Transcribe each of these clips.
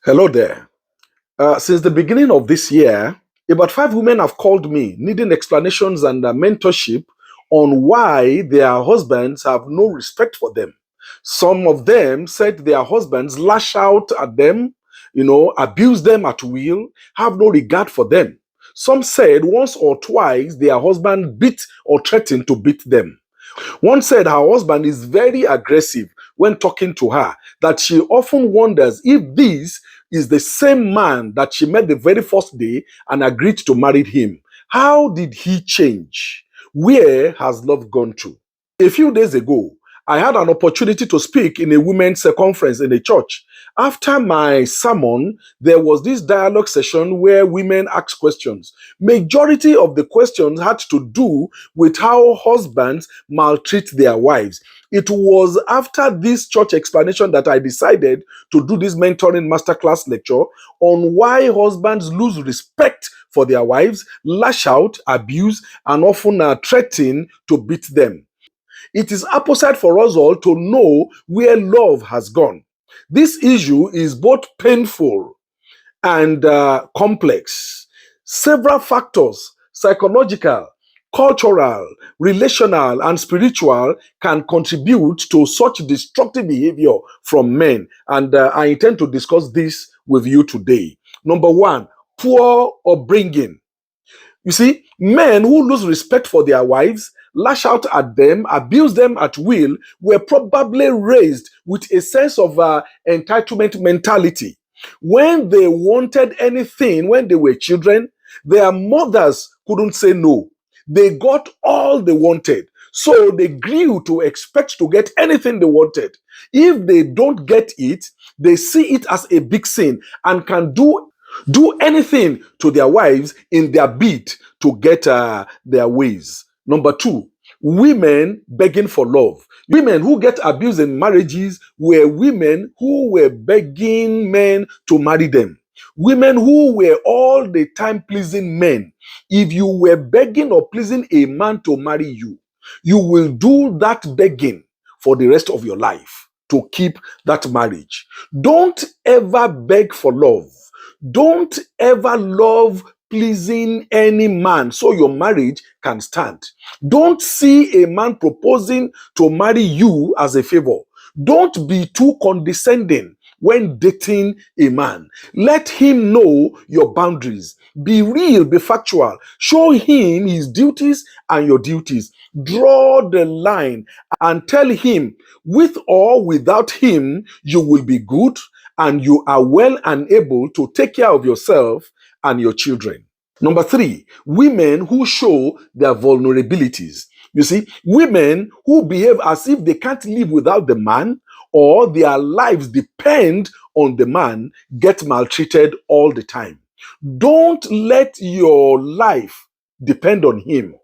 Hello there. Since the beginning of this year, about 5 women have called me needing explanations and mentorship on why their husbands have no respect for them. Some of them said their husbands lash out at them, abuse them at will, have no regard for them. Some said once or twice their husband beat or threatened to beat them. One said her husband is very aggressive when talking to her, that she often wonders if this is the same man that she met the very first day and agreed to marry him. How did he change? Where has love gone to? A few days ago, I had an opportunity to speak in a women's conference in a church. After my sermon, there was this dialogue session where women asked questions. Majority of the questions had to do with how husbands maltreat their wives. It was after this church explanation that I decided to do this mentoring masterclass lecture on why husbands lose respect for their wives, lash out, abuse, and often threaten to beat them. It is apposite for us all to know where love has gone. This issue is both painful and complex. Several factors, psychological, cultural, relational, and spiritual, can contribute to such destructive behavior from men. And I intend to discuss this with you today. Number one, poor upbringing. You see, men who lose respect for their wives, lash out at them, abuse them at will, were probably raised with a sense of entitlement mentality. When they wanted anything when they were children, their mothers couldn't say no. They got all they wanted. So they grew to expect to get anything they wanted. If they don't get it, they see it as a big sin and can do anything to their wives in their bid to get their ways. Number two, women begging for love. Women who get abused in marriages were women who were begging men to marry them. Women who were all the time pleasing men. If you were begging or pleasing a man to marry you, you will do that begging for the rest of your life to keep that marriage. Don't ever beg for love. Don't ever love pleasing any man so your marriage can stand. Don't see a man proposing to marry you as a favor. Don't be too condescending when dating a man. Let him know your boundaries. Be real, be factual. Show him his duties and your duties. Draw the line and tell him, with or without him, you will be good and you are well and able to take care of yourself and your children. Number three, women who show their vulnerabilities. You see, women who behave as if they can't live without the man or their lives depend on the man get maltreated all the time. Don't let your life depend on him.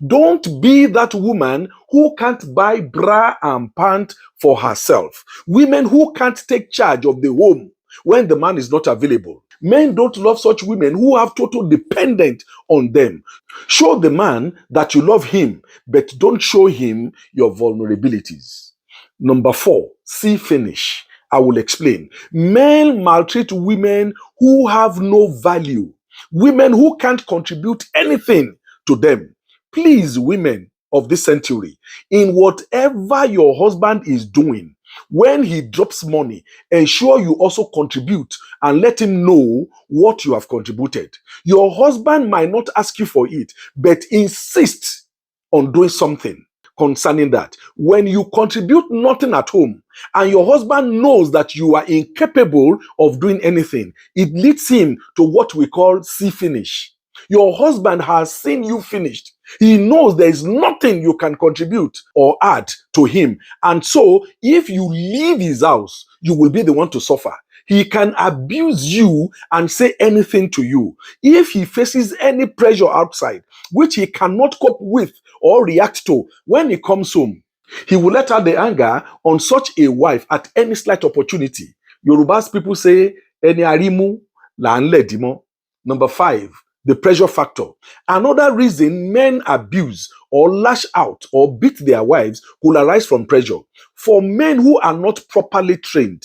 Don't be that woman who can't buy bra and pant for herself. Women who can't take charge of the home when the man is not available. Men don't love such women who have total dependence on them. Show the man that you love him, but don't show him your vulnerabilities. Number four, see finish. I will explain. Men maltreat women who have no value. Women who can't contribute anything to them. Please, women of this century, in whatever your husband is doing, when he drops money, ensure you also contribute and let him know what you have contributed. Your husband might not ask you for it, but insist on doing something concerning that. When you contribute nothing at home and your husband knows that you are incapable of doing anything, it leads him to what we call see finish. Your husband has seen you finished. He knows there is nothing you can contribute or add to him. And so, if you leave his house, you will be the one to suffer. He can abuse you and say anything to you. If he faces any pressure outside, which he cannot cope with or react to when he comes home, he will let out the anger on such a wife at any slight opportunity. Yoruba's people say, "Eni arimu la nle dimo." Number five, the pressure factor. Another reason men abuse or lash out or beat their wives could arise from pressure. For men who are not properly trained,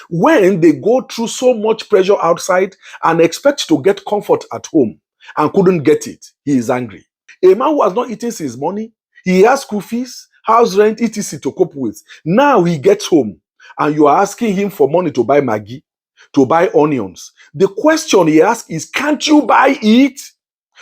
When they go through so much pressure outside and expect to get comfort at home and couldn't get it, he is angry. A man who has not eaten since morning, he has school fees, house rent, etc. to cope with. Now he gets home and you are asking him for money to buy Maggi, to buy onions. The question he asks is, can't you buy it?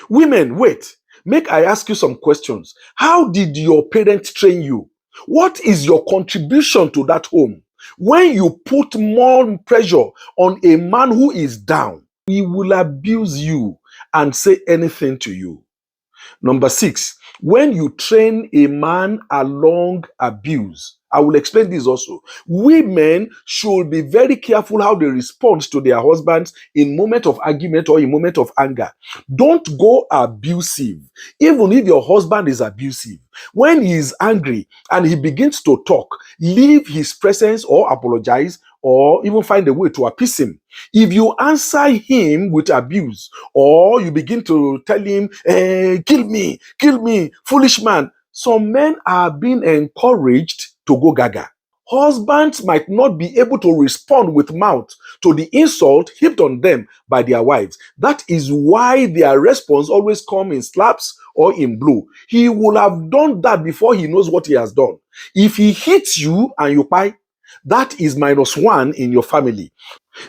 Women, wait. Make I ask you some questions. How did your parents train you? What is your contribution to that home? When you put more pressure on a man who is down, he will abuse you and say anything to you. Number 6, when you train a man along abuse, I will explain this also. Women should be very careful how they respond to their husbands in moment of argument or in moment of anger. Don't go abusive. Even if your husband is abusive, when he is angry and he begins to talk, leave his presence or apologize or even find a way to appease him. If you answer him with abuse or you begin to tell him, kill me, foolish man, some men are being encouraged to go gaga. Husbands might not be able to respond with mouth to the insult heaped on them by their wives. That is why their response always comes in slaps or in blow. He will have done that before he knows what he has done. If he hits you and you pie, that is -1 in your family.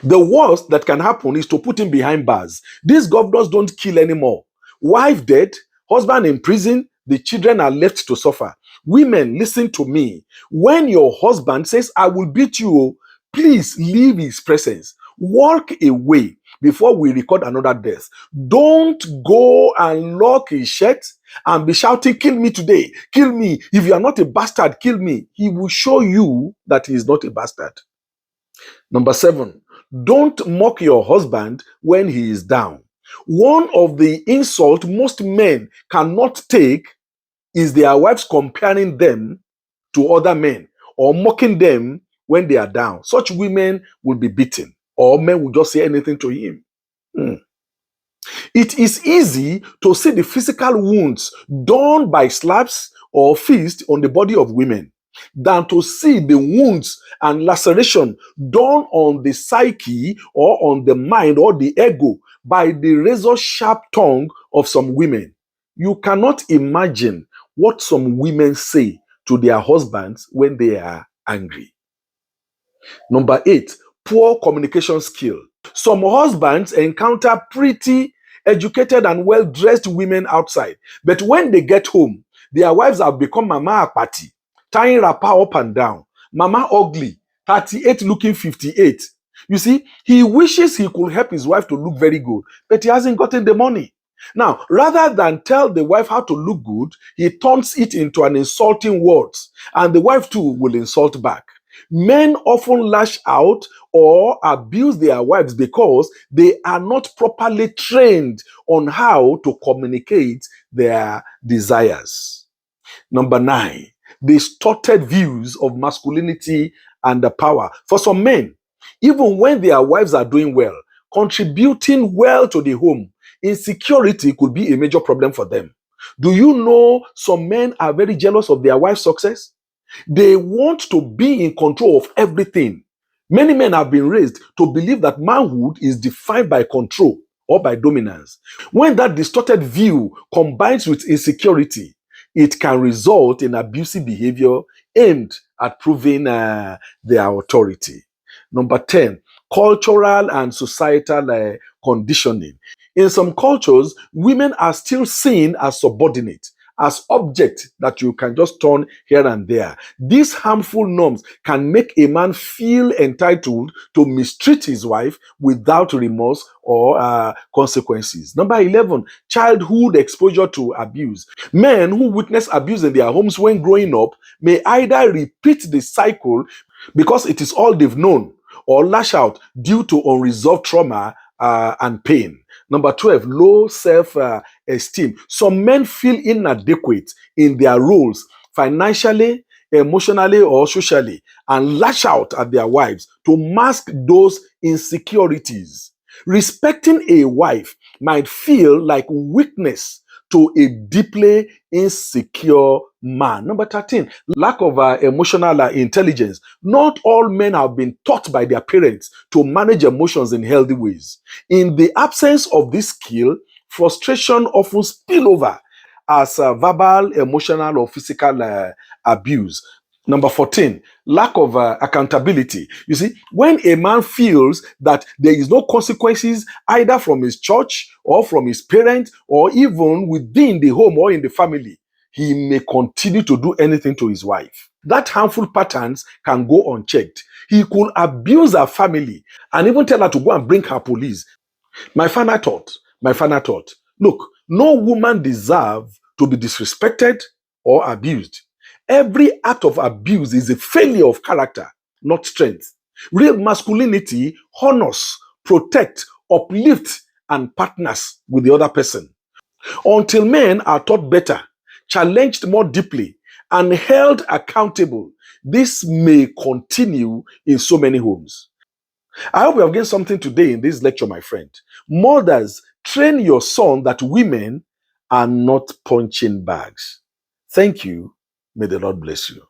The worst that can happen is to put him behind bars. These governors don't kill anymore. Wife dead, husband in prison, the children are left to suffer. Women, listen to me. When your husband says, I will beat you, please leave his presence. Walk away before we record another death. Don't go and lock his shirt and be shouting, kill me today, kill me. If you are not a bastard, kill me. He will show you that he is not a bastard. Number 7, don't mock your husband when he is down. One of the insults most men cannot take is their wives comparing them to other men or mocking them when they are down. Such women will be beaten, or men will just say anything to him. It is easy to see the physical wounds done by slaps or fists on the body of women than to see the wounds and laceration done on the psyche or on the mind or the ego by the razor-sharp tongue of some women. You cannot imagine what some women say to their husbands when they are angry. Number 8, poor communication skill. Some husbands encounter pretty, educated, and well-dressed women outside, but when they get home, their wives have become Mama Apati, tying wrapper up and down, Mama Ugly, 38 looking 58. You see, he wishes he could help his wife to look very good, but he hasn't gotten the money. Now, rather than tell the wife how to look good, he turns it into an insulting words, and the wife too will insult back. Men often lash out or abuse their wives because they are not properly trained on how to communicate their desires. Number 9, distorted views of masculinity and the power. For some men, even when their wives are doing well, contributing well to the home, insecurity could be a major problem for them. Do you know some men are very jealous of their wife's success? They want to be in control of everything. Many men have been raised to believe that manhood is defined by control or by dominance. When that distorted view combines with insecurity, it can result in abusive behavior aimed at proving their authority. Number 10, cultural and societal conditioning. In some cultures, women are still seen as subordinate, as objects that you can just turn here and there. These harmful norms can make a man feel entitled to mistreat his wife without remorse or consequences. Number 11, childhood exposure to abuse. Men who witness abuse in their homes when growing up may either repeat the cycle because it is all they've known, or lash out due to unresolved trauma and pain. Number 12, low self-esteem. Some men feel inadequate in their roles financially, emotionally, or socially, and lash out at their wives to mask those insecurities. Respecting a wife might feel like weakness to a deeply insecure man. Number 13, lack of emotional intelligence. Not all men have been taught by their parents to manage emotions in healthy ways. In the absence of this skill, frustration often spill over as verbal, emotional, or physical abuse. Number 14, lack of accountability. You see, when a man feels that there is no consequences either from his church or from his parents or even within the home or in the family, he may continue to do anything to his wife. That harmful patterns can go unchecked. He could abuse her family and even tell her to go and bring her police. My final thought, look, no woman deserves to be disrespected or abused. Every act of abuse is a failure of character, not strength. Real masculinity honors, protects, uplifts, and partners with the other person. Until men are taught better, challenged more deeply, and held accountable, this may continue in so many homes. I hope you have gained something today in this lecture, my friend. Mothers, train your son that women are not punching bags. Thank you. May the Lord bless you.